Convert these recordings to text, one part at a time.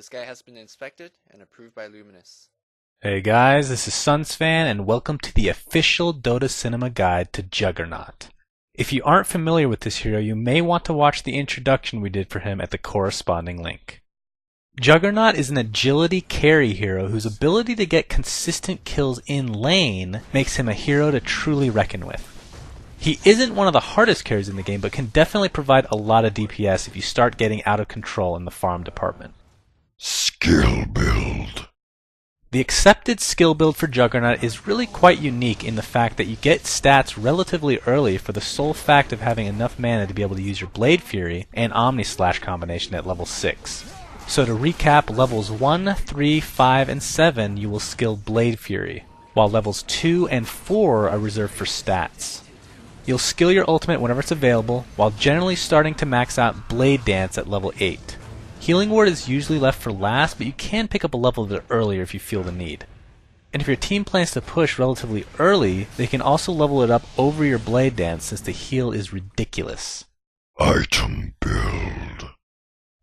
This guy has been inspected and approved by Luminous. Hey guys, this is Sunsfan and welcome to the official Dota Cinema Guide to Juggernaut. If you aren't familiar with this hero, you may want to watch the introduction we did for him at the corresponding link. Juggernaut is an agility carry hero whose ability to get consistent kills in lane makes him a hero to truly reckon with. He isn't one of the hardest carries in the game, but can definitely provide a lot of DPS if you start getting out of control in the farm department. Skill build. The accepted skill build for Juggernaut is really quite unique in the fact that you get stats relatively early for the sole fact of having enough mana to be able to use your Blade Fury and Omni Slash combination at level 6. So to recap, levels 1, 3, 5, and 7 you will skill Blade Fury, while levels 2 and 4 are reserved for stats. You'll skill your ultimate whenever it's available, while generally starting to max out Blade Dance at level 8. Healing Ward is usually left for last, but you can pick up a level bit earlier if you feel the need. And if your team plans to push relatively early, they can also level it up over your Blade Dance since the heal is ridiculous. Item build.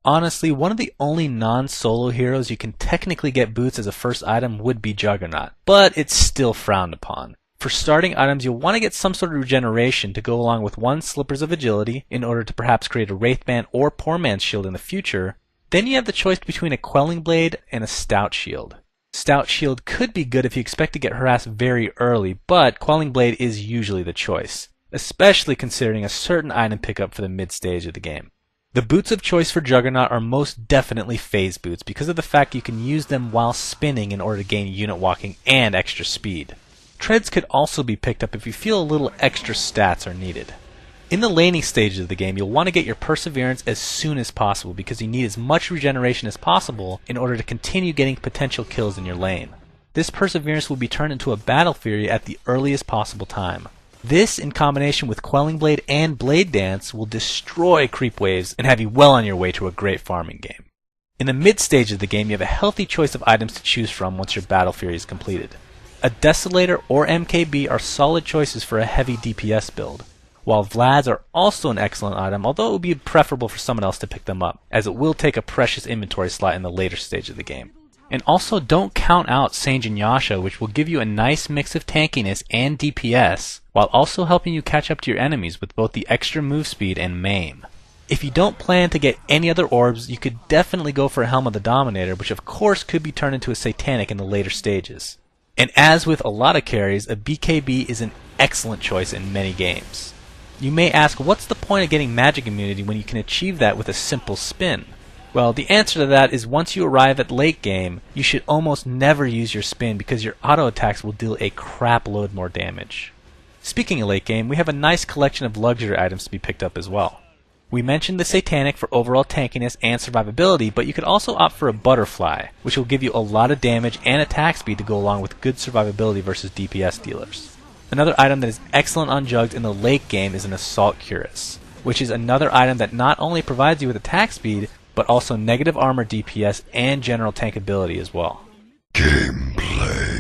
Honestly, one of the only non-solo heroes you can technically get boots as a first item would be Juggernaut, but it's still frowned upon. For starting items, you'll want to get some sort of regeneration to go along with 1 Slippers of Agility in order to perhaps create a Wraithband or Poor Man's Shield in the future. Then you have the choice between a Quelling Blade and a Stout Shield. Stout Shield could be good if you expect to get harassed very early, but Quelling Blade is usually the choice, especially considering a certain item pickup for the mid-stage of the game. The boots of choice for Juggernaut are most definitely phase boots because of the fact you can use them while spinning in order to gain unit walking and extra speed. Treads could also be picked up if you feel a little extra stats are needed. In the laning stages of the game, you'll want to get your Perseverance as soon as possible because you need as much regeneration as possible in order to continue getting potential kills in your lane. This Perseverance will be turned into a Battle Fury at the earliest possible time. This, in combination with Quelling Blade and Blade Dance, will destroy creep waves and have you well on your way to a great farming game. In the mid stage of the game, you have a healthy choice of items to choose from once your Battle Fury is completed. A Desolator or MKB are solid choices for a heavy DPS build, while Vlads are also an excellent item, although it would be preferable for someone else to pick them up, as it will take a precious inventory slot in the later stage of the game. And also don't count out Sage and Yasha, which will give you a nice mix of tankiness and DPS, while also helping you catch up to your enemies with both the extra move speed and maim. If you don't plan to get any other orbs, you could definitely go for a Helm of the Dominator, which of course could be turned into a Satanic in the later stages. And as with a lot of carries, a BKB is an excellent choice in many games. You may ask, what's the point of getting magic immunity when you can achieve that with a simple spin? Well, the answer to that is once you arrive at late game, you should almost never use your spin because your auto attacks will deal a crap load more damage. Speaking of late game, we have a nice collection of luxury items to be picked up as well. We mentioned the Satanic for overall tankiness and survivability, but you could also opt for a Butterfly, which will give you a lot of damage and attack speed to go along with good survivability versus DPS dealers. Another item that is excellent on Jugs in the late game is an Assault Cuirass, which is another item that not only provides you with attack speed, but also negative armor DPS and general tankability as well. Gameplay.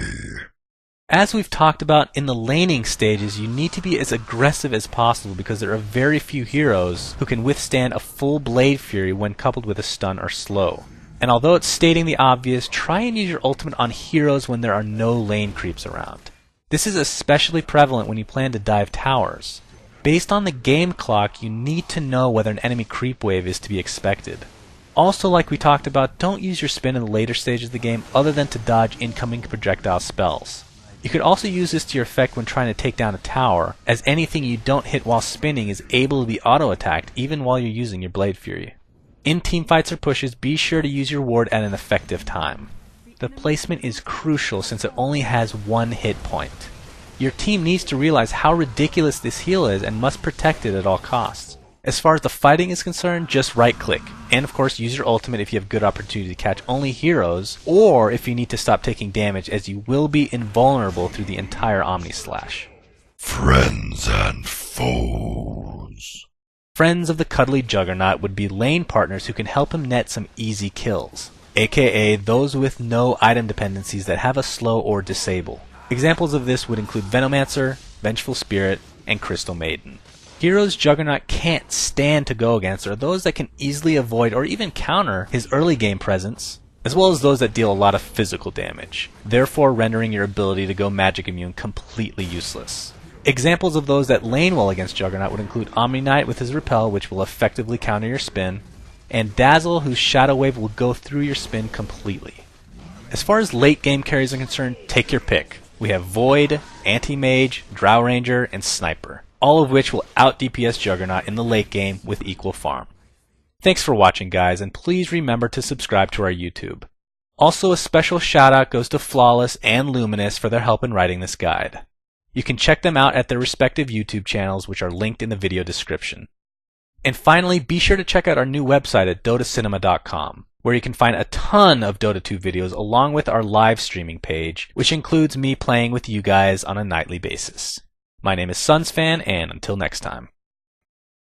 As we've talked about, in the laning stages, you need to be as aggressive as possible because there are very few heroes who can withstand a full Blade Fury when coupled with a stun or slow. And although it's stating the obvious, try and use your ultimate on heroes when there are no lane creeps around. This is especially prevalent when you plan to dive towers. Based on the game clock, you need to know whether an enemy creep wave is to be expected. Also, like we talked about, don't use your spin in the later stages of the game other than to dodge incoming projectile spells. You could also use this to your effect when trying to take down a tower, as anything you don't hit while spinning is able to be auto-attacked even while you're using your Blade Fury. In teamfights or pushes, be sure to use your ward at an effective time. The placement is crucial since it only has 1 hit point. Your team needs to realize how ridiculous this heal is and must protect it at all costs. As far as the fighting is concerned, just right-click, and of course use your ultimate if you have good opportunity to catch only heroes, or if you need to stop taking damage, as you will be invulnerable through the entire Omni Slash. Friends and foes. Friends of the cuddly Juggernaut would be lane partners who can help him net some easy kills, aka those with no item dependencies that have a slow or disable. Examples of this would include Venomancer, Vengeful Spirit, and Crystal Maiden. Heroes Juggernaut can't stand to go against are those that can easily avoid or even counter his early game presence, as well as those that deal a lot of physical damage, therefore rendering your ability to go magic immune completely useless. Examples of those that lane well against Juggernaut would include Omni Knight with his Repel, which will effectively counter your spin, and Dazzle, whose Shadow Wave will go through your spin completely. As far as late game carries are concerned, take your pick. We have Void, Anti-Mage, Drow Ranger, and Sniper, all of which will out-DPS Juggernaut in the late game with equal farm. Thanks for watching, guys, and please remember to subscribe to our YouTube. Also, a special shout out goes to Flawless and Luminous for their help in writing this guide. You can check them out at their respective YouTube channels, which are linked in the video description. And finally, be sure to check out our new website at dotacinema.com, where you can find a ton of Dota 2 videos along with our live streaming page, which includes me playing with you guys on a nightly basis. My name is Sunsfan, and until next time.